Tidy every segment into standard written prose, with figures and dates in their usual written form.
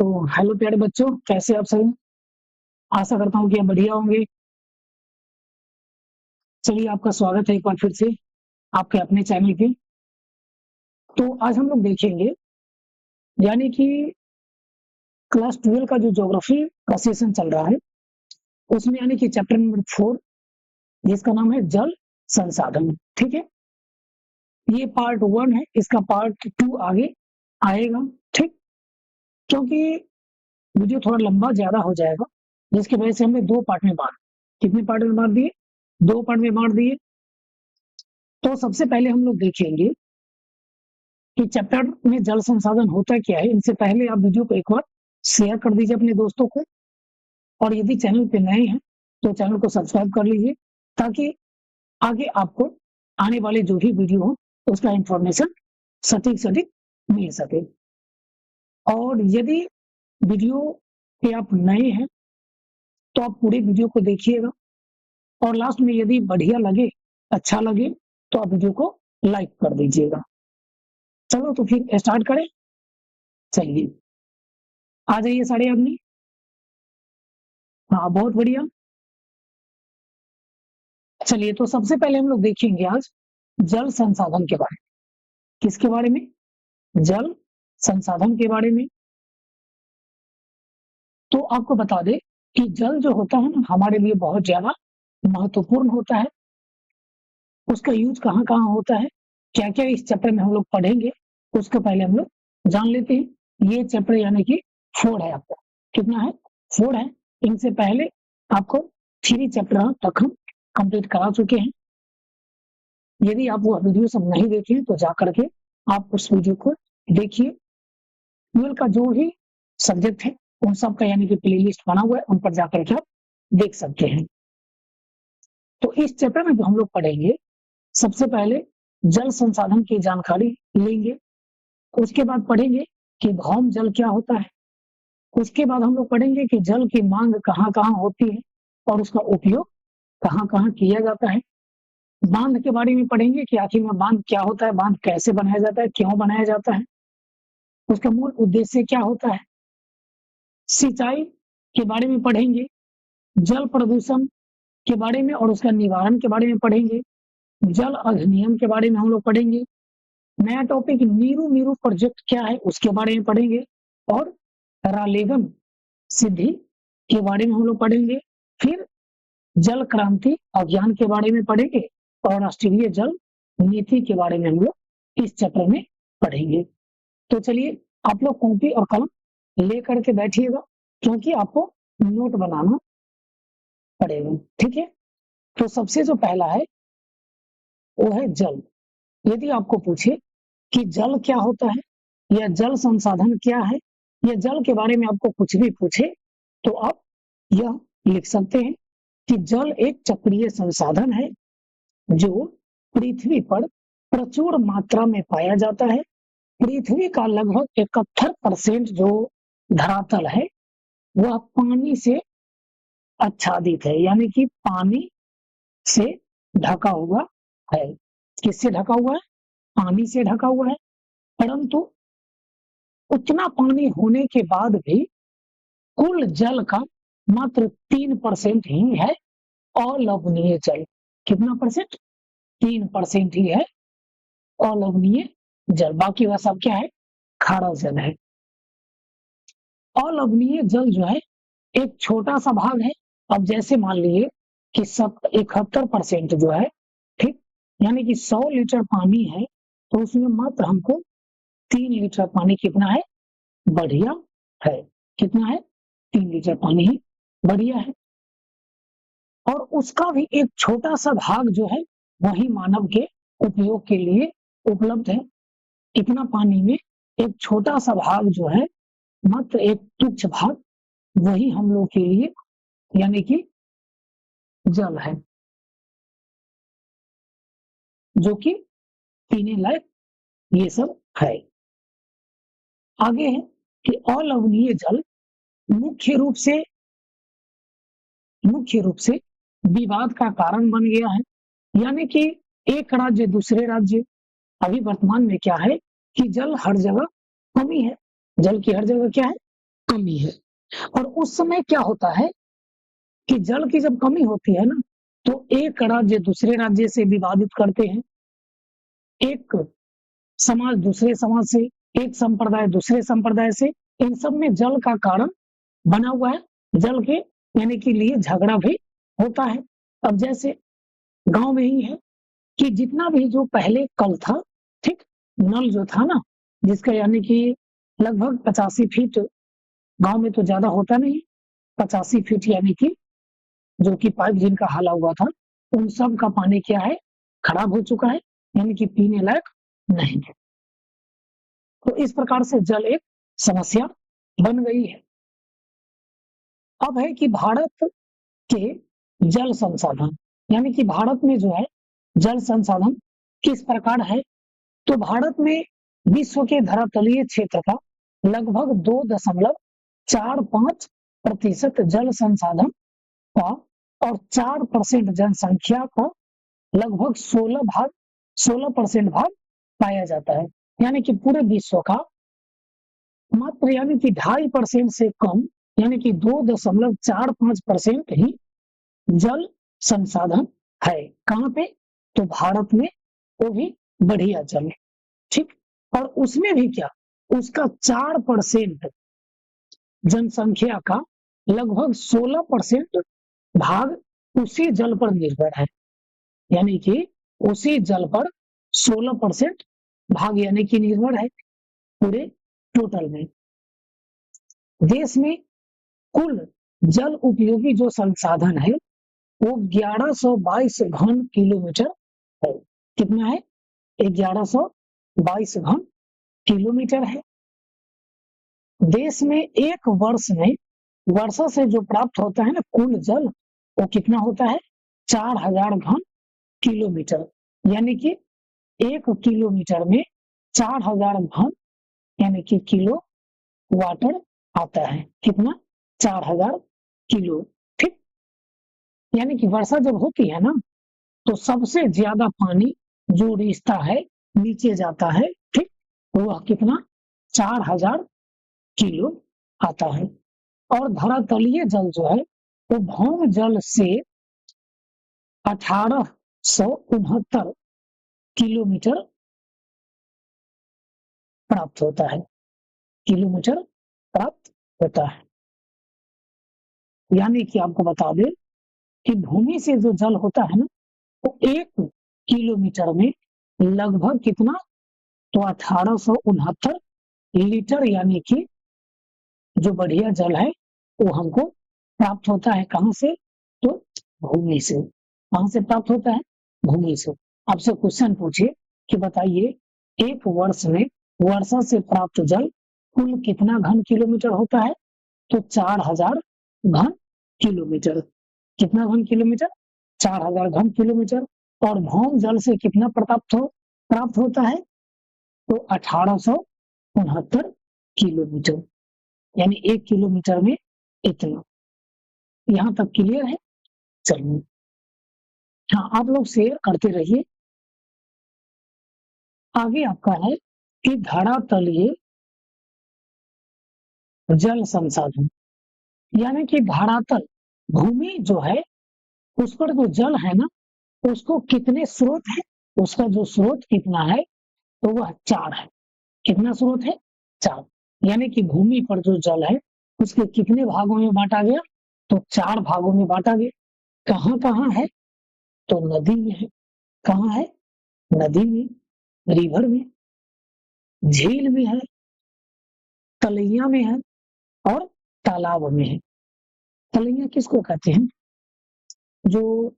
तो हेलो प्यारे बच्चों, कैसे आप सभी? आशा करता हूँ कि आप बढ़िया होंगे। चलिए, आपका स्वागत है एक बार फिर से आपके अपने चैनल पे। तो आज हम लोग देखेंगे, यानी कि क्लास 12 का जो ज्योग्राफी का सेशन चल रहा है, उसमें यानी कि चैप्टर नंबर 4, जिसका नाम है जल संसाधन। ठीक है, ये पार्ट 1 है, इसका पार्ट 2 आगे आएगा। ठीक, क्योंकि वीडियो थोड़ा लंबा ज्यादा हो जाएगा, जिसकी वजह से हमने 2 पार्ट में बांट, कितने पार्ट में बांट दिए? 2 पार्ट में बांट दिए। तो सबसे पहले हम लोग देखेंगे कि चैप्टर में जल संसाधन होता क्या है। इनसे पहले आप वीडियो को एक बार शेयर कर दीजिए अपने दोस्तों को, और यदि चैनल पे नए हैं तो चैनल को सब्सक्राइब कर लीजिए, ताकि आगे आपको आने वाले जो भी वीडियो हो उसका इंफॉर्मेशन सटीक सटीक मिल सके। और यदि वीडियो पे आप नए हैं तो आप पूरे वीडियो को देखिएगा, और लास्ट में यदि बढ़िया लगे, अच्छा लगे, तो आप वीडियो को लाइक कर दीजिएगा। चलो तो फिर स्टार्ट करें। चलिए, आ जाइए सारे आदमी। हाँ, बहुत बढ़िया। चलिए, तो सबसे पहले हम लोग देखेंगे आज जल संसाधन के बारे में। किसके बारे में? जल संसाधन के बारे में। तो आपको बता दें कि जल जो होता है ना, हमारे लिए बहुत ज्यादा महत्वपूर्ण होता है। उसका यूज कहाँ कहाँ होता है, क्या क्या इस चैप्टर में हम लोग पढ़ेंगे, उसको पहले हम लोग जान लेते हैं। ये चैप्टर यानी कि 4 है आपका। कितना है? 4 है। इनसे पहले आपको 3 चैप्टर तक हम कंप्लीट करा चुके हैं। यदि आप वो वीडियो सब नहीं देखे तो जा करके आप उस वीडियो को देखिए। 12 का जो भी सब्जेक्ट है उन सब का यानी कि प्लेलिस्ट बना हुआ है, उन पर जाकर के आप देख सकते हैं। तो इस चैप्टर में जो हम लोग पढ़ेंगे, सबसे पहले जल संसाधन की जानकारी लेंगे। उसके बाद पढ़ेंगे कि भौम जल क्या होता है। उसके बाद हम लोग पढ़ेंगे कि जल की मांग कहाँ कहाँ होती है और उसका उपयोग कहाँ कहाँ किया जाता है। बांध के बारे में पढ़ेंगे कि आखिर में बांध क्या होता है, बांध कैसे बनाया जाता है, क्यों बनाया जाता है, उसका मूल उद्देश्य क्या होता है। सिंचाई के बारे में पढ़ेंगे, जल प्रदूषण के बारे में और उसका निवारण के बारे में पढ़ेंगे, जल अधिनियम के बारे में हम लोग पढ़ेंगे। नया टॉपिक नीरू नीरू प्रोजेक्ट क्या है उसके बारे में पढ़ेंगे, और रालेगन सिद्धि के बारे में हम लोग पढ़ेंगे। फिर जल क्रांति अभियान के बारे में पढ़ेंगे, और राष्ट्रीय जल नीति के बारे में हम लोग इस चैप्टर में पढ़ेंगे। तो चलिए, आप लोग कॉपी और कलम लेकर के बैठिएगा, क्योंकि आपको नोट बनाना पड़ेगा। ठीक है, तो सबसे जो पहला है वो है जल। यदि आपको पूछे कि जल क्या होता है या जल संसाधन क्या है, या जल के बारे में आपको कुछ भी पूछे, तो आप यह लिख सकते हैं कि जल एक चक्रीय संसाधन है जो पृथ्वी पर प्रचुर मात्रा में पाया जाता है। पृथ्वी का लगभग 71% जो धरातल है वह पानी से आच्छादित है, यानी कि पानी से ढका हुआ है। किससे ढका हुआ है? पानी से ढका हुआ है। परंतु उतना पानी होने के बाद भी कुल जल का मात्र 3% ही है अलवणीय जल। कितना परसेंट? 3% ही है अलवणीय जल, बाकी वह सब क्या है? खारा जल है। अलवणीय जल जो है एक छोटा सा भाग है। अब जैसे मान लीजिए कि सब 71% जो है, ठीक, यानी कि 100 लीटर पानी है, तो उसमें मात्र हमको 3 लीटर पानी कितना है? बढ़िया है। कितना है? 3 लीटर पानी ही बढ़िया है। और उसका भी एक छोटा सा भाग जो है वही मानव के उपयोग के लिए उपलब्ध है। इतना पानी में एक छोटा सा भाग जो है, मात्र एक तुच्छ भाग, वही हम लोग के लिए यानी कि जल है, जो कि पीने लायक ये सब है। आगे है कि अलवणीय जल मुख्य रूप से विवाद का कारण बन गया है। यानी कि एक राज्य दूसरे राज्य, अभी वर्तमान में क्या है कि जल हर जगह कमी है। जल की हर जगह क्या है? कमी है। और उस समय क्या होता है कि जल की जब कमी होती है ना, तो एक राज्य दूसरे राज्य से विवादित करते हैं, एक समाज दूसरे समाज से, एक संप्रदाय दूसरे संप्रदाय से, इन सब में जल का कारण बना हुआ है, जल के यानी कि लिए झगड़ा भी होता है। अब जैसे गांव में ही है कि जितना भी जो पहले कल था, ठीक, नल जो था ना, जिसका यानी कि लगभग 85 फीट, गांव में तो ज्यादा होता नहीं, 85 फीट यानी कि जो कि पाइप जिनका हाला हुआ था, उन सब का पानी क्या है, खराब हो चुका है, यानी कि पीने लायक नहीं है। तो इस प्रकार से जल एक समस्या बन गई है। अब है कि भारत के जल संसाधन, यानी कि भारत में जो है जल संसाधन किस प्रकार है, तो भारत में विश्व के धरातलीय क्षेत्र का लगभग 2.45% जल संसाधन का और 4% जनसंख्या का लगभग 16% भाग पाया जाता है। यानी कि पूरे विश्व का मात्र यानी कि 2.5% से कम, यानी कि 2.45% ही जल संसाधन है। कहाँ पे, तो भारत में, वो भी बढ़िया जल, ठीक। और उसमें भी क्या, उसका 4% जनसंख्या का लगभग 16% भाग उसी जल पर निर्भर है। यानी कि उसी जल पर 16% भाग यानी कि निर्भर है पूरे टोटल में। देश में कुल जल उपयोगी जो संसाधन है वो 1122 घन किलोमीटर है। कितना है, 1122 घन किलोमीटर है। देश में एक वर्ष में वर्षा से जो प्राप्त होता है ना कुल जल, वो कितना होता है, 4000 घन किलोमीटर। यानी कि 1 किलोमीटर में 4000 घन यानी कि किलो वाटर आता है। कितना, 4000 किलो, ठीक। यानी कि वर्षा जब होती है ना, तो सबसे ज्यादा पानी जो रिश्ता है नीचे जाता है, ठीक, वह कितना, 4000 किलो आता है। और धरातलीय जल जो है वो भौम जल से 1869 किलोमीटर प्राप्त होता है, किलोमीटर प्राप्त होता है। यानी कि आपको बता दें कि भूमि से जो जल होता है ना, वो 1 किलोमीटर में लगभग कितना, तो 1869 लीटर, यानी कि जो बढ़िया जल है वो हमको प्राप्त होता है। कहाँ से, तो भूमि से। कहाँ से प्राप्त होता है, भूमि से। आपसे क्वेश्चन पूछिए कि बताइए एक वर्ष में वर्षा से प्राप्त जल कुल कितना घन किलोमीटर होता है, तो 4000 घन किलोमीटर। कितना घन किलोमीटर, 4000 घन किलोमीटर। और भौम जल से कितना प्राप्त होता है, तो 1869 किलोमीटर। यानी 1 किलोमीटर में इतना। यहाँ तक क्लियर है, चलिए। हाँ, आप लोग शेयर करते रहिए। आगे आपका है कि धरातलीय जल संसाधन, यानी कि धरातल भूमि जो है उस पर जो जल है ना, उसको कितने स्रोत है, उसका जो स्रोत कितना है, तो वह 4 है। कितना स्रोत है, 4। यानी कि भूमि पर जो जल है उसके कितने भागों में बांटा गया, तो 4 भागों में बांटा गया। कहाँ कहाँ है, तो नदी में है। कहाँ है, नदी में, रिवर में, झील में है, तलैया में है और तालाब में है। तलैया किसको कहते हैं, जो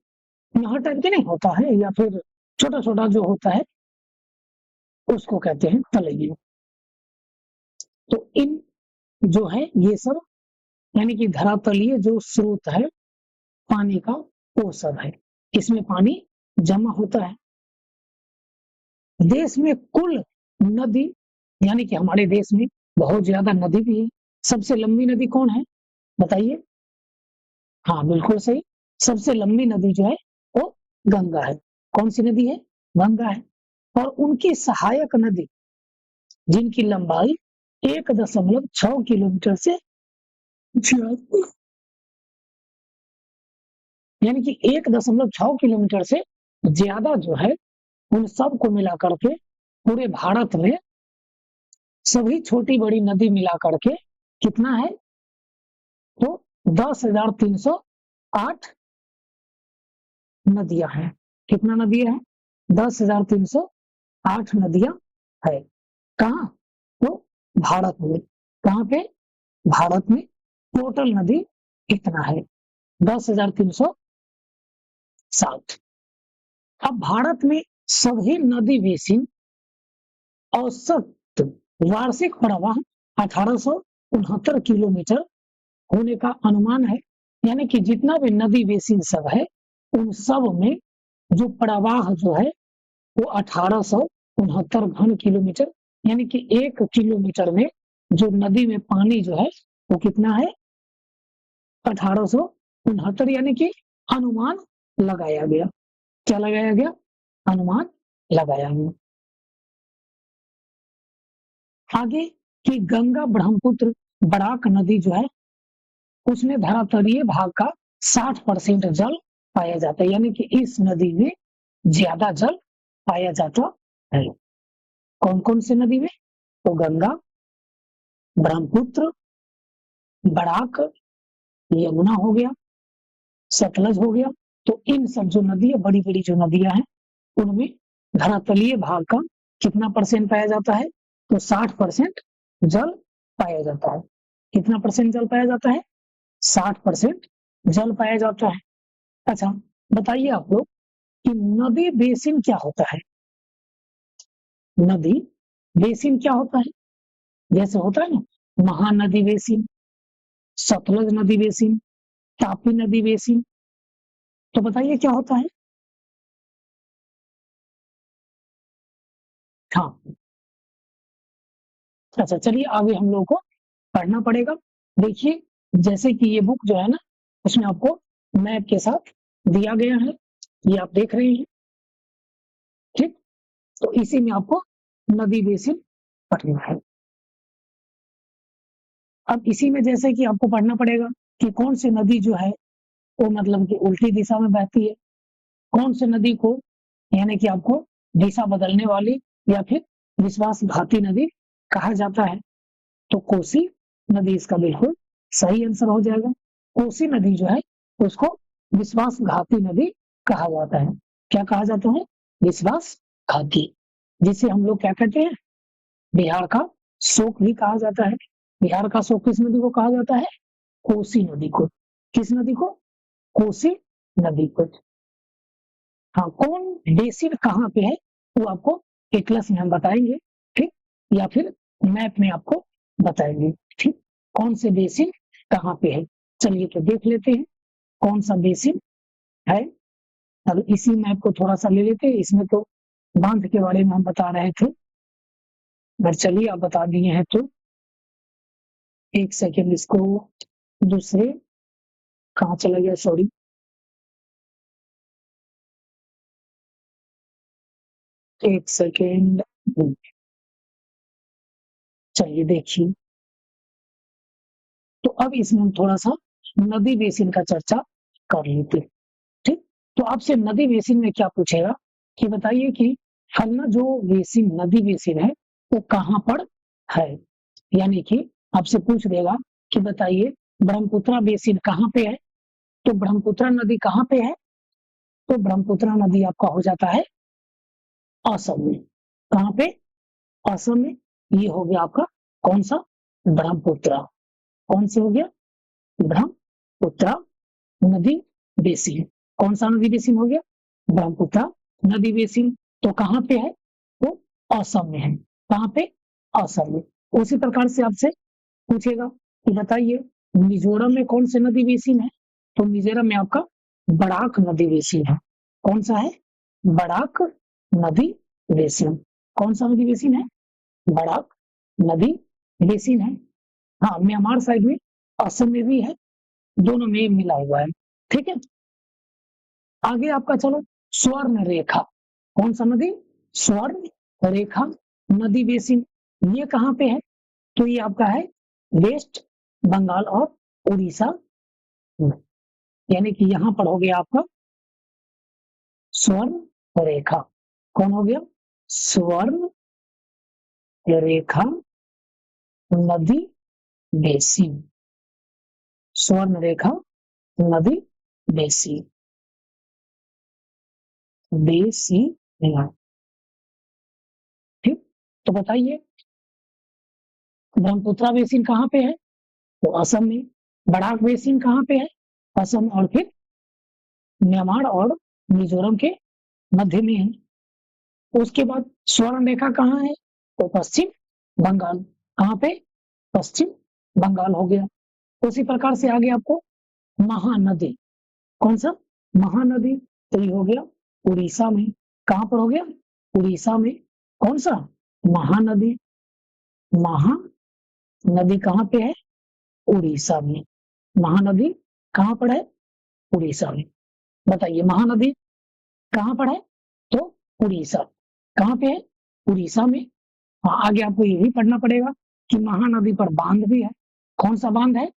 नहर टाइप के नहीं होता है, या फिर छोटा छोटा जो होता है उसको कहते हैं तलैया। तो इन जो है ये सब यानी कि धरातलीय जो स्रोत है पानी का, वो सब है। इसमें पानी जमा होता है। देश में कुल नदी, यानी कि हमारे देश में बहुत ज्यादा नदी भी है। सबसे लंबी नदी कौन है, बताइए। हाँ, बिल्कुल सही। सबसे लंबी नदी जो है वो गंगा है। कौन सी नदी है, गंगा है। और उनकी सहायक नदी जिनकी लंबाई 1.6 किलोमीटर से यानी कि 1.6 किलोमीटर से ज्यादा जो है उन सब को मिला करके पूरे भारत में सभी छोटी बड़ी नदी मिला करके कितना है, तो 10,308 नदियां हैं। कितना नदियां हैं? 10,308 नदियां है। कहाँ? तो भारत में। कहाँ पे? भारत में टोटल नदी कितना है? 10,307। अब भारत में सभी नदी बेसिन औसत वार्षिक प्रवाह 1869 किलोमीटर होने का अनुमान है। यानी कि जितना भी नदी बेसिन सब है उन सब में जो प्रवाह जो है वो 1869 घन किलोमीटर, यानी कि 1 किलोमीटर में जो नदी में पानी जो है वो कितना है? 1869, यानी कि अनुमान लगाया गया। क्या लगाया गया? अनुमान लगाया गया। आगे कि गंगा ब्रह्मपुत्र बराक नदी जो है उसमें धरातलीय भाग का 60% जल पाया जाता है, यानी कि इस नदी में ज्यादा जल पाया जाता है। कौन कौन सी नदी में? तो गंगा, ब्रह्मपुत्र, बराक, यमुना हो गया, सतलज हो गया। तो इन सब जो नदियां, बड़ी बड़ी जो नदियां हैं उनमें धरातलीय भाग का कितना परसेंट पाया जाता है? तो 60% जल पाया जाता है। कितना परसेंट जल पाया जाता है? 60% जल पाया जाता है। अच्छा, बताइए आप लोग कि नदी बेसिन क्या होता है? नदी बेसिन क्या होता है? जैसे होता है ना, महानदी बेसिन, सतलज नदी बेसिन, तापी नदी बेसिन। तो बताइए क्या होता है? हाँ, अच्छा चलिए आगे हम लोगों को पढ़ना पड़ेगा। देखिए, जैसे कि ये बुक जो है ना उसमें आपको मैप के साथ दिया गया है, ये आप देख रहे हैं। ठीक, तो इसी में आपको नदी बेसिन पढ़ना है। अब इसी में जैसे कि आपको पढ़ना पड़ेगा कि कौन सी नदी जो है वो मतलब कि उल्टी दिशा में बहती है, कौन सी नदी को यानी कि आपको दिशा बदलने वाली या फिर विश्वासघाती नदी कहा जाता है। तो कोसी नदी इसका बिल्कुल सही आंसर हो जाएगा। कोसी नदी जो है उसको विश्वासघाती नदी कहा जाता है। क्या कहा जाता है? विश्वासघाती, जिसे हम लोग क्या कहते हैं? बिहार का शोक भी कहा जाता है। बिहार का शोक किस नदी को कहा जाता है? कोसी नदी को। किस नदी को? कोसी नदी को। हाँ, कौन बेसिन कहाँ पे है वो आपको एटलस में हम बताएंगे। ठीक, या फिर मैप में आपको बताएंगे। ठीक, कौन से बेसिन कहाँ पे है, चलिए तो देख लेते हैं कौन सा बेसिन है। अब इसी मैप को थोड़ा सा ले लेते हैं, इसमें तो बांध के बारे में हम बता रहे थे, पर चलिए आप बता दिए हैं तो एक सेकेंड इसको दूसरे कहाँ चला गया, सॉरी। एक सेकेंड, चलिए देखिए। तो अब इसमें हम थोड़ा सा नदी बेसिन का चर्चा कर लेते हैं। ठीक, तो आपसे नदी बेसिन में क्या पूछेगा कि बताइए कि फलना जो बेसिन नदी बेसिन है वो कहाँ पर है। यानी कि आपसे पूछ देगा कि बताइए ब्रह्मपुत्र बेसिन कहाँ पे है। तो ब्रह्मपुत्र नदी कहाँ पे है? तो ब्रह्मपुत्र नदी आपका हो जाता है असम में। कहाँ पे? असम में। ये हो गया आपका कौन सा? ब्रह्मपुत्र। कौन से हो गया? ब्रह्मपुत्र नदी बेसिन। कौन सा नदी बेसिन हो गया? ब्रह्मपुत्र नदी बेसिन। तो कहाँ पे है? तो असम में है। कहाँ पे? असम में। उसी प्रकार से आपसे पूछेगा कि बताइए मिजोरम में कौन सी नदी बेसिन है। तो मिजोरम में आपका बराक नदी बेसिन है। कौन सा है? बराक नदी बेसिन। कौन सा नदी बेसिन है? बराक नदी बेसिन है। हाँ, म्यांमार साइड में, असम में भी है, दोनों में मिला हुआ है। ठीक है, आगे आपका चलो स्वर्ण रेखा। कौन सा नदी? स्वर्ण रेखा नदी बेसिन। ये कहाँ पे है? तो ये आपका है वेस्ट बंगाल और उड़ीसा में। यानी कि यहाँ पर हो गया आपका स्वर्ण रेखा। कौन हो गया? स्वर्ण रेखा नदी बेसिन। स्वर्ण रेखा नदी बेसिन। बेसिन। ठीक, तो बताइए ब्रह्मपुत्रा बेसिन कहाँ पे है? तो असम में। बराक बेसिन कहाँ पे है? असम और फिर म्यांमार और मिजोरम के मध्य में है। उसके बाद स्वर्ण रेखा कहाँ है? तो पश्चिम बंगाल। कहाँ पे? पश्चिम बंगाल हो गया। उसी प्रकार से आगे आपको महानदी। कौन सा? महानदी। तो ये हो गया उड़ीसा में। कहाँ पर हो गया? उड़ीसा में। कौन सा? महानदी। महानदी कहाँ पे है? उड़ीसा में। महानदी कहाँ पर है? उड़ीसा में। बताइए महानदी कहाँ पर है? तो उड़ीसा। कहाँ पे है? उड़ीसा में। हाँ, आगे आपको ये भी पढ़ना पड़ेगा कि महानदी पर बांध भी है। कौन सा बांध है?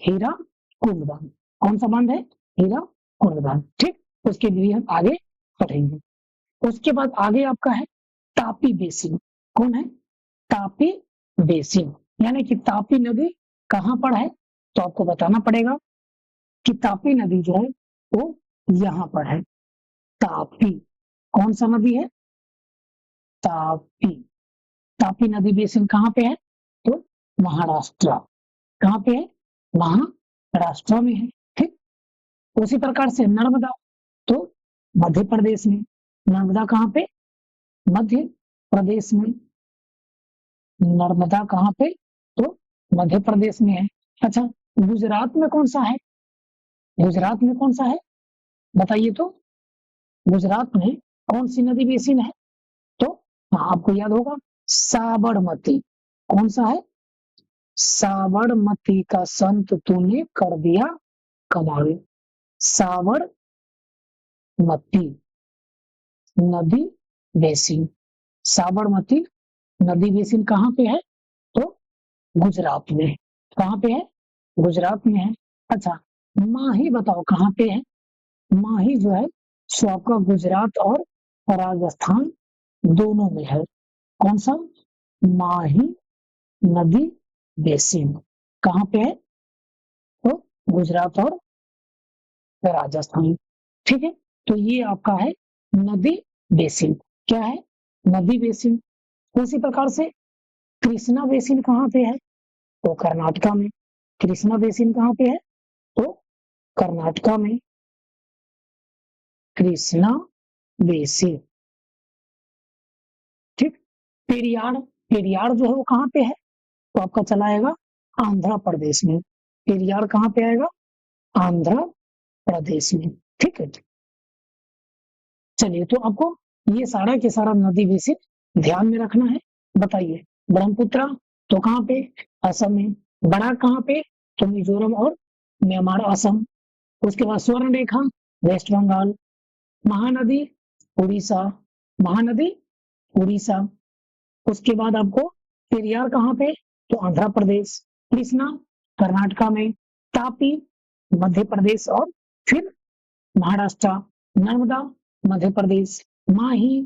हीरा कुंड बांध। कौन सा बांध है? हीरा कुंड बांध। ठीक, उसके लिए हम आगे पढ़ेंगे। उसके बाद आगे आपका है तापी बेसिन। कौन है? तापी बेसिन। यानी कि तापी नदी कहाँ पर है? तो आपको बताना पड़ेगा कि तापी नदी जो है वो यहाँ पर है। तापी कौन सा नदी है? तापी। तापी नदी बेसिन कहाँ पे है? तो महाराष्ट्र। कहाँ पे है? महाराष्ट्र में है। ठीक, उसी प्रकार से नर्मदा तो मध्य प्रदेश में। नर्मदा कहाँ पे? मध्य प्रदेश में। नर्मदा कहाँ पे? तो मध्य प्रदेश में है। अच्छा, गुजरात में कौन सा है? गुजरात में कौन सा है? बताइए तो। गुजरात में कौन सी नदी बेसिन है? तो हाँ, आपको याद होगा साबरमती। कौन सा है? साबरमती का संत तूने कर दिया कमाल। साबरमती नदी बेसिन। साबरमती नदी बेसिन कहाँ पे है? तो गुजरात में। कहाँ पे है? गुजरात में है। अच्छा, माही बताओ कहाँ पे है? माही जो है सो आपका गुजरात और राजस्थान दोनों में है। कौन सा? माही नदी बेसिन कहाँ पे है? तो गुजरात और राजस्थान। ठीक है, तो ये आपका है नदी बेसिन। क्या है? नदी बेसिन। उसी प्रकार से कृष्णा बेसिन कहाँ पे है? तो कर्नाटका में। कृष्णा बेसिन कहाँ पे है? तो कर्नाटका में। कृष्णा बेसिन। ठीक, पेरियार। पेरियार जो है वो कहाँ पे है? तो आपका चला आएगा आंध्र प्रदेश में। पेरियार कहाँ पे आएगा? आंध्र प्रदेश में। ठीक है, चलिए तो आपको ये सारा के सारा नदी बेसिन ध्यान में रखना है। बताइए ब्रह्मपुत्रा तो कहाँ पे? असम में। बराक कहाँ पे? तो मिजोरम और म्यांमार असम। उसके बाद स्वर्ण रेखा वेस्ट बंगाल। महानदी उड़ीसा। महानदी उड़ीसा। उसके बाद आपको पेरियार कहाँ पे? तो आंध्र प्रदेश। कृष्णा कर्नाटका में। तापी मध्य प्रदेश और फिर महाराष्ट्र। नर्मदा मध्य प्रदेश। माही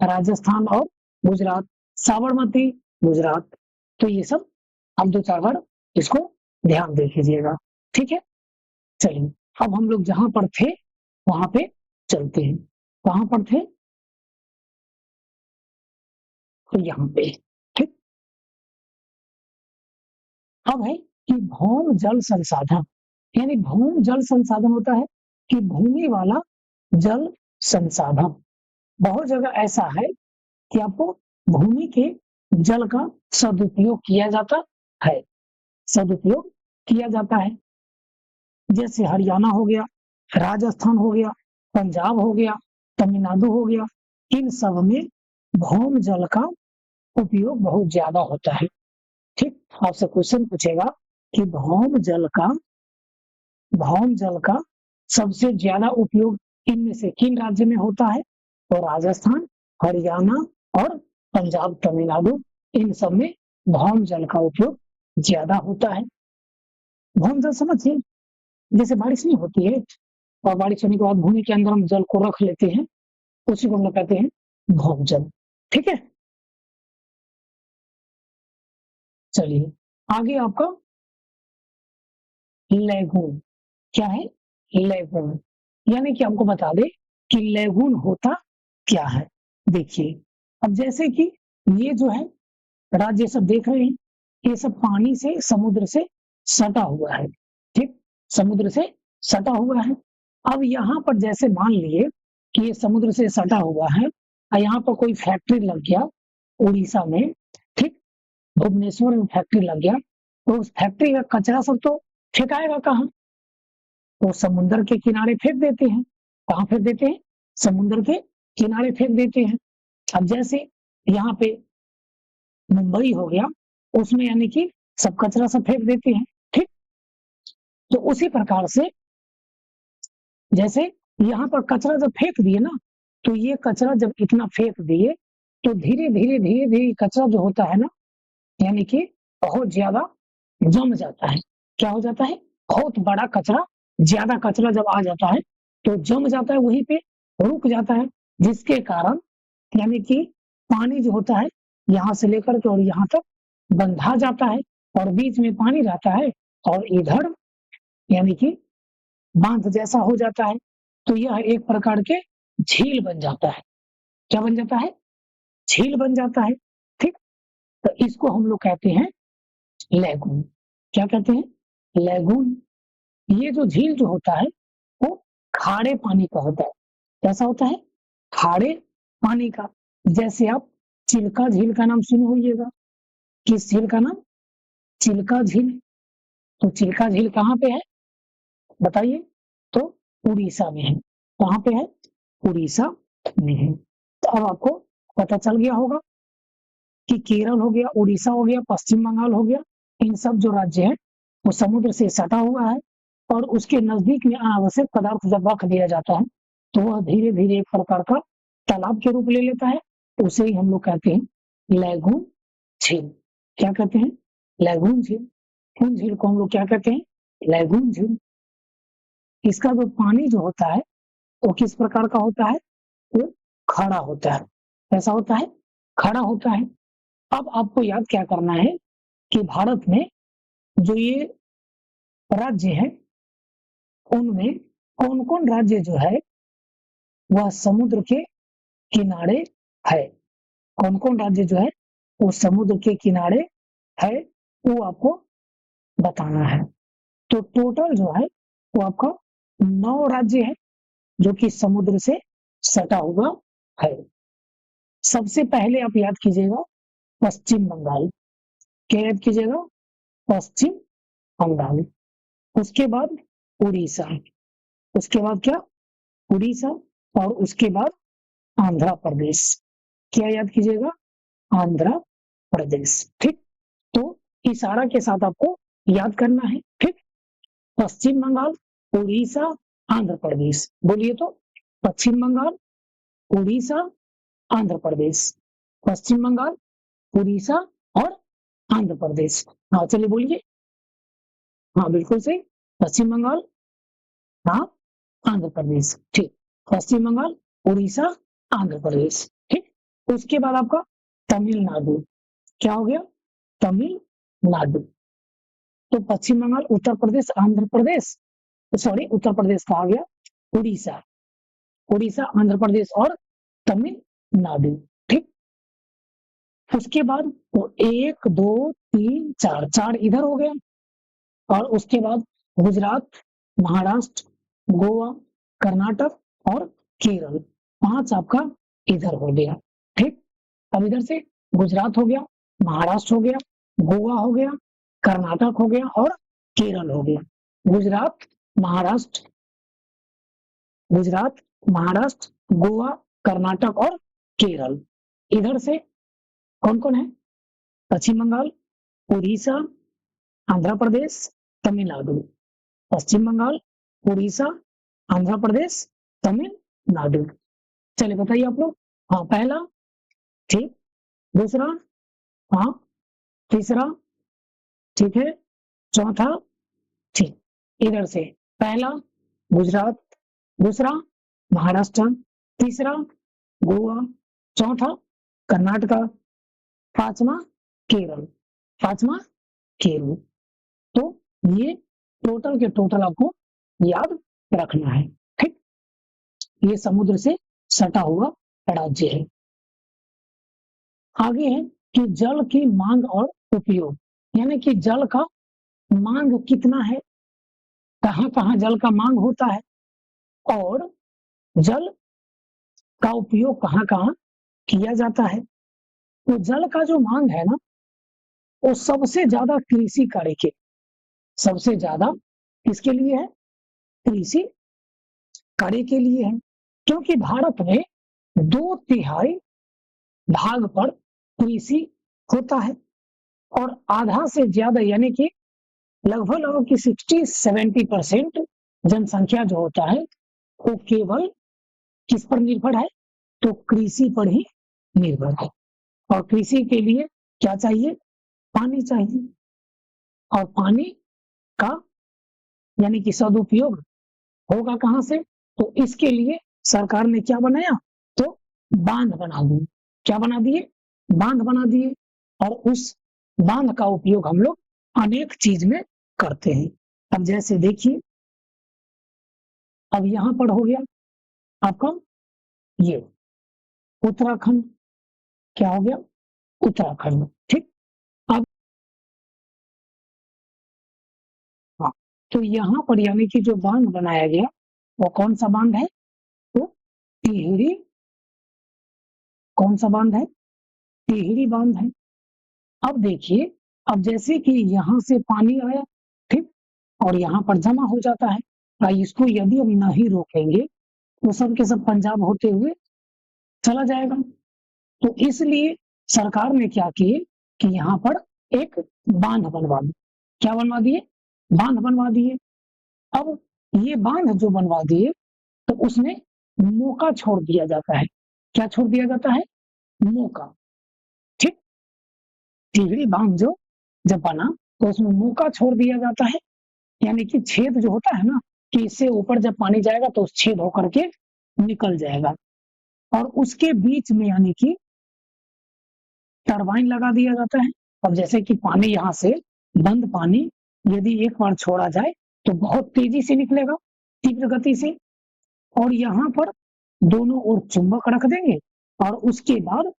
राजस्थान और गुजरात। साबरमती गुजरात। तो ये सब आप दो चार बार इसको ध्यान दे लीजिएगा। ठीक है, चलिए अब हम लोग जहां पर थे वहां पे चलते हैं। कहां पर थे? तो यहाँ पे। ठीक, अब है कि भौम जल संसाधन। यानी भौम जल संसाधन होता है कि भूमि वाला जल संसाधन। बहुत जगह ऐसा है कि आपको भूमि के जल का सदुपयोग किया जाता है। सदुपयोग किया जाता है। जैसे हरियाणा हो गया, राजस्थान हो गया, पंजाब हो गया, तमिलनाडु हो गया। इन सब में भौम जल का उपयोग बहुत ज्यादा होता है। ठीक, आपसे क्वेश्चन पूछेगा कि भौम जल का सबसे ज्यादा उपयोग इनमें से किन राज्य में होता है? तो राजस्थान, हरियाणा और पंजाब तमिलनाडु इन सब में भौम जल का उपयोग ज्यादा होता है। भौम जल समझिए, जैसे बारिश नहीं होती है और बारिश होने के बाद भूमि के अंदर हम जल को रख लेते हैं, उसी को हम लोग कहते हैं भौम जल। ठीक है, चलिए आगे आपका लेगून। क्या है? लेगून। यानी कि आपको बता दे कि लेगून होता क्या है। देखिए, अब जैसे कि ये जो है राज्य सब देख रहे हैं, ये सब पानी से, समुद्र से सटा हुआ है। ठीक, समुद्र से सटा हुआ है। अब यहाँ पर जैसे मान लिए कि ये समुद्र से सटा हुआ है और यहाँ पर कोई फैक्ट्री लग गया उड़ीसा में। ठीक, भुवनेश्वर में फैक्ट्री लग गया, तो उस फैक्ट्री का कचरा सब तो फेंकाएगा कहाँ? तो समुद्र के किनारे फेंक देते हैं। कहाँ फेंक देते हैं? समुद्र के किनारे फेंक देते हैं। अब जैसे यहाँ पे मुंबई हो गया, उसमें यानी कि सब कचरा सब फेंक देते हैं। ठीक, तो उसी प्रकार से जैसे यहाँ पर कचरा जब फेंक दिए ना, तो ये कचरा जब इतना फेंक दिए, तो धीरे धीरे धीरे धीरे कचरा जो होता है ना, यानी कि बहुत ज्यादा जम जाता है। क्या हो जाता है? बहुत बड़ा कचरा, ज्यादा कचरा जब आ जाता है तो जम जाता है, वहीं पे रुक जाता है, जिसके कारण यानी कि पानी जो होता है यहाँ से लेकर के और यहाँ तक बंधा जाता है, और बीच में पानी रहता है, और इधर यानी कि बांध जैसा हो जाता है। तो यह एक प्रकार के झील बन जाता है। क्या बन जाता है? झील बन जाता है। ठीक, तो इसको हम लोग कहते हैं लैगून। क्या कहते हैं? लैगून। ये जो झील जो होता है वो खारे पानी का होता है। कैसा होता है? खारे पानी का। जैसे आप चिल्का झील का नाम सुने होइएगा। किस झील का नाम? चिल्का झील। तो चिल्का झील कहाँ पे है बताइए? तो उड़ीसा में है। कहाँ पे है? उड़ीसा में है। तो अब आपको पता चल गया होगा कि केरल हो गया, उड़ीसा हो गया, पश्चिम बंगाल हो गया, इन सब जो राज्य है वो समुद्र से सटा हुआ है, और उसके नजदीक में अनावश्यक पदार्थ जब रख दिया जाता है तो वह धीरे धीरे एक प्रकार का तालाब के रूप ले लेता है। उसे ही हम लोग कहते हैं लैगून झील। क्या कहते हैं? लैगून झील। उन झील को हम लोग क्या कहते हैं? लैगून झील। इसका जो पानी जो होता है वो किस प्रकार का होता है? वो खड़ा होता है। कैसा होता है? खड़ा होता है। अब आपको याद क्या करना है कि भारत में जो ये राज्य है उनमें कौन कौन राज्य जो है वह समुद्र के किनारे है। कौन कौन राज्य जो है वो समुद्र के किनारे है, वो आपको बताना है। तो टोटल जो है वो आपका 9 राज्य है जो कि समुद्र से सटा हुआ है। सबसे पहले आप याद कीजिएगा पश्चिम बंगाल। क्या याद कीजिएगा? पश्चिम बंगाल। उसके बाद उड़ीसा। उसके बाद क्या? उड़ीसा। और उसके बाद आंध्र प्रदेश। क्या याद कीजिएगा? आंध्र प्रदेश। ठीक, तो इशारा के साथ आपको याद करना है। ठीक, पश्चिम बंगाल, उड़ीसा, आंध्र प्रदेश। बोलिए तो। पश्चिम बंगाल, उड़ीसा, आंध्र प्रदेश। पश्चिम बंगाल, उड़ीसा और आंध्र प्रदेश। हाँ चलिए बोलिए। हाँ बिल्कुल सही। पश्चिम बंगाल, हाँ, आंध्र प्रदेश। ठीक, पश्चिम बंगाल, उड़ीसा, आंध्र प्रदेश। ठीक, उसके बाद आपका तमिलनाडु। क्या हो गया? तमिलनाडु। तो पश्चिम बंगाल, उत्तर प्रदेश, आंध्र प्रदेश, सॉरी उत्तर प्रदेश कहा गया, उड़ीसा, उड़ीसा, आंध्र प्रदेश और तमिलनाडु। ठीक, उसके बाद तो 1 2 3 4, चार इधर हो गया, और उसके बाद गुजरात, महाराष्ट्र, गोवा, कर्नाटक और केरल। 5 आपका इधर हो गया। ठीक, अब इधर से गुजरात हो गया, महाराष्ट्र हो गया, गोवा हो गया, कर्नाटक हो गया और केरल हो गया। गुजरात, महाराष्ट्र, गुजरात, महाराष्ट्र, गोवा, कर्नाटक और केरल। इधर से कौन कौन है? पश्चिम बंगाल, उड़ीसा, आंध्र प्रदेश, तमिलनाडु। पश्चिम बंगाल, उड़ीसा, आंध्र प्रदेश, तमिलनाडु। चलिए बताइए आप लोग। हाँ पहला, ठीक, दूसरा, हाँ, तीसरा, ठीक है, चौथा, ठीक, इधर से पहला गुजरात, दूसरा महाराष्ट्र, तीसरा गोवा, चौथा कर्नाटका, पांचवा केरल, पांचवा केरल। तो ये टोटल के टोटल आपको याद रखना है। ठीक, ये समुद्र से सटा हुआ राज्य है। आगे है कि जल की मांग और उपयोग, यानी कि जल का मांग कितना है, कहाँ कहाँ जल का मांग होता है और जल का उपयोग कहाँ कहाँ किया जाता है। तो जल का जो मांग है ना, वो सबसे ज्यादा कृषि कार्य के, सबसे ज्यादा किसके लिए है, कृषि कार्य के लिए है। क्योंकि भारत में 2/3 भाग पर कृषि होता है और आधा से ज्यादा यानी कि लगभग कि 60-70% जनसंख्या जो होता है वो केवल किस पर निर्भर है, तो कृषि पर ही निर्भर है। और कृषि के लिए क्या चाहिए, पानी चाहिए। और पानी का यानी कि सदुपयोग होगा कहां से, तो इसके लिए सरकार ने क्या बनाया, तो बांध बना दिए। क्या बना दिए, बांध बना दिए। और उस बांध का उपयोग हम लोग अनेक चीज में करते हैं। अब जैसे देखिए, अब यहां पर हो गया आपका ये उत्तराखंड, क्या हो गया, उत्तराखंड। ठीक, अब हाँ, तो यहाँ पर यानी कि जो बांध बनाया गया वो कौन सा बांध है, तो टिहरी, कौन सा बांध है, टिहरी बांध है। अब देखिए, अब जैसे कि यहाँ से पानी आया, ठीक, और यहाँ पर जमा हो जाता है, इसको यदि हम नहीं रोकेंगे तो सब के सब पंजाब होते हुए चला जाएगा। तो इसलिए सरकार ने क्या किए कि यहाँ पर एक बांध बनवा दिए। क्या बनवा दिए, बांध बनवा दिए। अब ये बांध जो बनवा दिए तो उसमें मौका छोड़ दिया जाता है। क्या छोड़ दिया जाता है, मौका। ठीक, टिहरी बांध जो जब बना तो उसमें मौका छोड़ दिया जाता है, यानी कि छेद जो होता है ना, कि इससे ऊपर जब पानी जाएगा तो उस छेद होकर के निकल जाएगा। और उसके बीच में यानी कि टरबाइन लगा दिया जाता है। अब जैसे कि पानी यहाँ से बंद पानी यदि एक बार छोड़ा जाए तो बहुत तेजी से निकलेगा, तीव्र गति से। और यहाँ पर दोनों ओर चुंबक रख देंगे और उसके बाद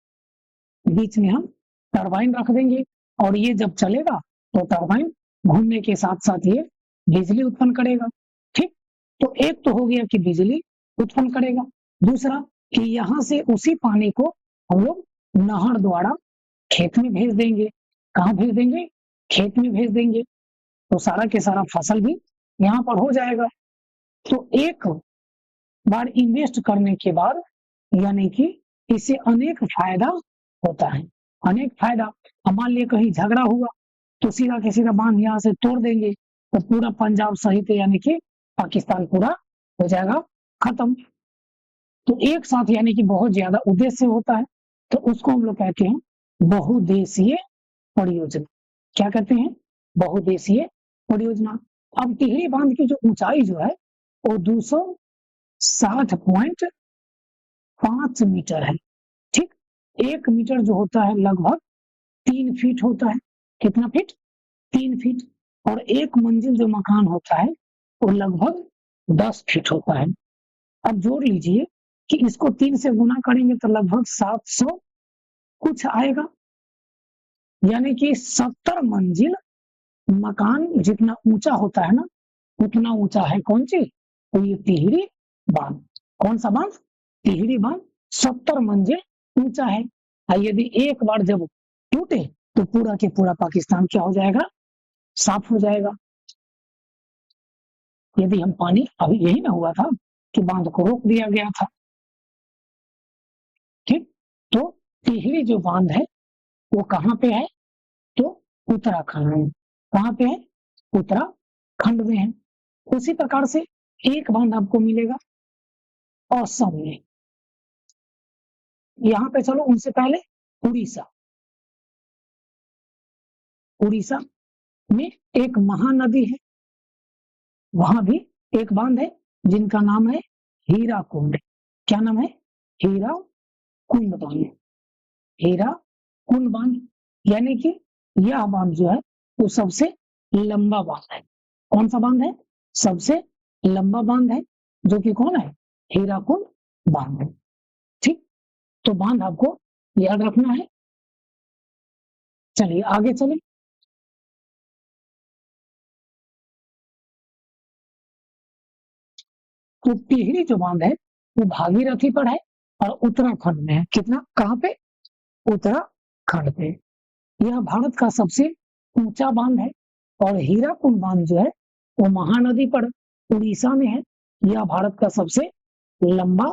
बीच में हम टरबाइन रख देंगे। और ये जब चलेगा तो टरबाइन घूमने के साथ साथ ये बिजली उत्पन्न करेगा। ठीक, तो एक तो हो गया कि बिजली उत्पन्न करेगा, दूसरा कि यहाँ से उसी पानी को हम लोग नहर द्वारा खेत में भेज देंगे। कहाँ भेज देंगे, खेत में भेज देंगे। तो सारा के सारा फसल भी यहाँ पर हो जाएगा। तो एक बार इन्वेस्ट करने के बाद यानी कि इससे अनेक फायदा होता है, अनेक फायदा। अब मान लिया कहीं झगड़ा हुआ तो सीधा के सीधा बांध यहाँ से तोड़ देंगे तो पूरा पंजाब सहित यानी कि पाकिस्तान पूरा हो जाएगा खत्म। तो एक साथ यानी कि बहुत ज्यादा उद्देश्य होता है, तो उसको हम लोग कहते हैं बहुउद्देशीय परियोजना। क्या कहते हैं, बहुउद्देशीय परियोजना। अब टिहरी बांध की जो ऊंचाई जो है वो 260.5 मीटर है। ठीक, 1 मीटर जो होता है लगभग 3 फीट होता है। कितना फीट, 3 फीट। और एक मंजिल जो मकान होता है वो लगभग 10 फीट होता है। अब जोड़ लीजिए कि इसको 3 से गुना करेंगे तो लगभग 700 कुछ आएगा, यानी कि 70 मंजिल मकान जितना ऊंचा होता है ना, उतना ऊंचा है कौन सी, तो ये टिहरी बांध। कौन सा बांध, टिहरी बांध 70 मंजिल ऊंचा है। और यदि एक बार जब टूटे तो पूरा के पूरा पाकिस्तान क्या हो जाएगा, साफ हो जाएगा। यदि हम पानी, अभी यही ना हुआ था कि बांध को रोक दिया गया था। ठीक, तो टिहरी जो बांध है वो कहाँ पे है, तो उत्तराखंड में। कहाँ पे है, उत्तराखंड में है। उसी प्रकार से एक बांध आपको मिलेगा असम में। यहाँ पे चलो उनसे पहले उड़ीसा, उड़ीसा में एक महानदी है वहां भी एक बांध है जिनका नाम है हीराकुंड। क्या नाम है? हीरा कुंड बांध। हीरा कुंड बांध, यानी कि यह बांध जो है वो सबसे लंबा बांध है। कौन सा बांध है? सबसे लंबा बांध है, जो कि कौन है? हीराकुंड बांध है। ठीक, तो बांध आपको याद रखना है। चलिए आगे चले। तो टिहरी जो बांध है वो भागीरथी पर है और उत्तराखंड में है। कितना? कहाँ पे? उत्तराखंड पे। यह भारत का सबसे ऊंचा बांध है। और हीराकुंड बांध जो है वो महानदी पर उड़ीसा में है। यह भारत का सबसे लंबा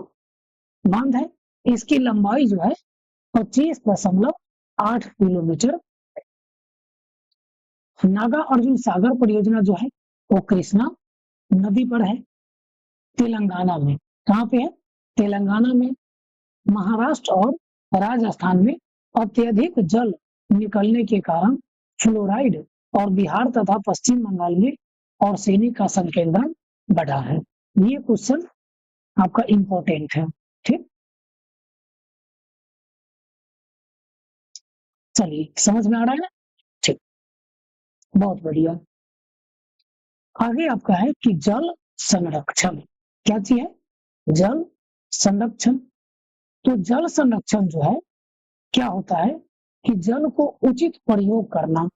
बांध है। इसकी लंबाई जो है 25.8 किलोमीटर। नागा अर्जुन सागर परियोजना जो है वो कृष्णा नदी पर है, तेलंगाना में। कहाँ पे है? तेलंगाना में। महाराष्ट्र और राजस्थान में अत्यधिक जल निकलने के कारण फ्लोराइड और बिहार तथा पश्चिम बंगाल में आर्सेनिक का संकेंद्रण बढ़ा है। ये क्वेश्चन आपका इंपॉर्टेंट है। ठीक, चलिए समझ में आ रहा है ना? ठीक, बहुत बढ़िया। आगे आपका है कि जल संरक्षण क्या चीज है? जल संरक्षण। तो जल संरक्षण जो है क्या होता है कि जल को उचित प्रयोग करना,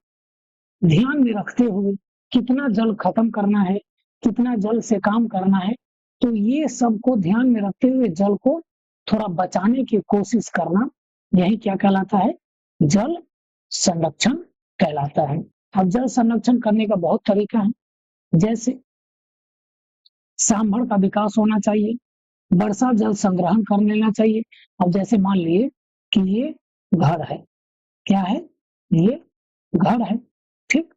ध्यान में रखते हुए कितना जल खत्म करना है, कितना जल से काम करना है, तो ये सबको ध्यान में रखते हुए जल को थोड़ा बचाने की कोशिश करना, यही क्या कहलाता है? जल संरक्षण कहलाता है। अब जल संरक्षण करने का बहुत तरीका है। जैसे सांभर का विकास होना चाहिए, वर्षा जल संग्रहण कर लेना चाहिए। अब जैसे मान लिए कि ये घर है, क्या है? ये घर है। ठीक,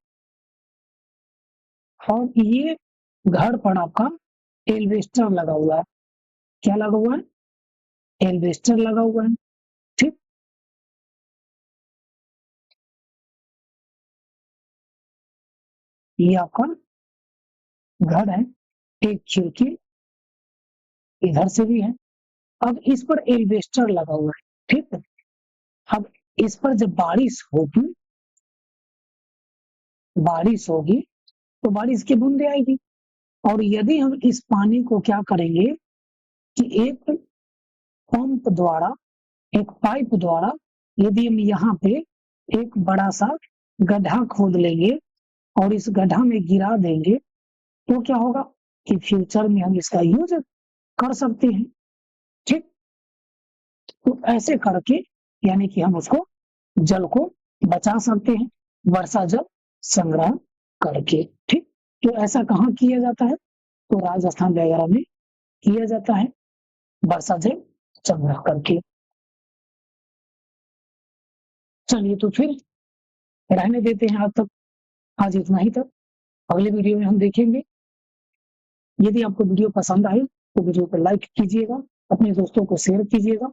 और ये घर पर आपका एल्वेस्टर लगा हुआ है। क्या लगा हुआ है? एल्वेस्टर लगा हुआ है। ठीक, ये आपका घर है। एक खिड़की इधर से भी है। अब इस पर एल्वेस्टर लगा हुआ है। ठीक है, अब इस पर जब बारिश होगी तो बारिश की बूंदे आएगी। और यदि हम इस पानी को क्या करेंगे कि एक पंप द्वारा, एक पाइप द्वारा, यदि हम यहाँ पे एक बड़ा सा गड्ढा खोद लेंगे और इस गड्ढा में गिरा देंगे, तो क्या होगा कि फ्यूचर में हम इसका यूज कर सकते हैं। ठीक, तो ऐसे करके यानी कि हम उसको जल को बचा सकते हैं, वर्षा जल संग्रह करके। ठीक, तो ऐसा कहाँ किया जाता है? तो राजस्थान वगैरह में किया जाता है, वर्षा जल संग्रह करके। चलिए तो फिर रहने देते हैं आज तक, आज इतना ही तक। अगले वीडियो में हम देखेंगे। यदि आपको वीडियो पसंद आए तो वीडियो को लाइक कीजिएगा, अपने दोस्तों को शेयर कीजिएगा।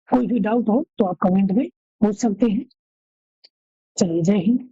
कोई भी डाउट हो तो आप कमेंट में पूछ सकते हैं। चलिए, जय हिंद।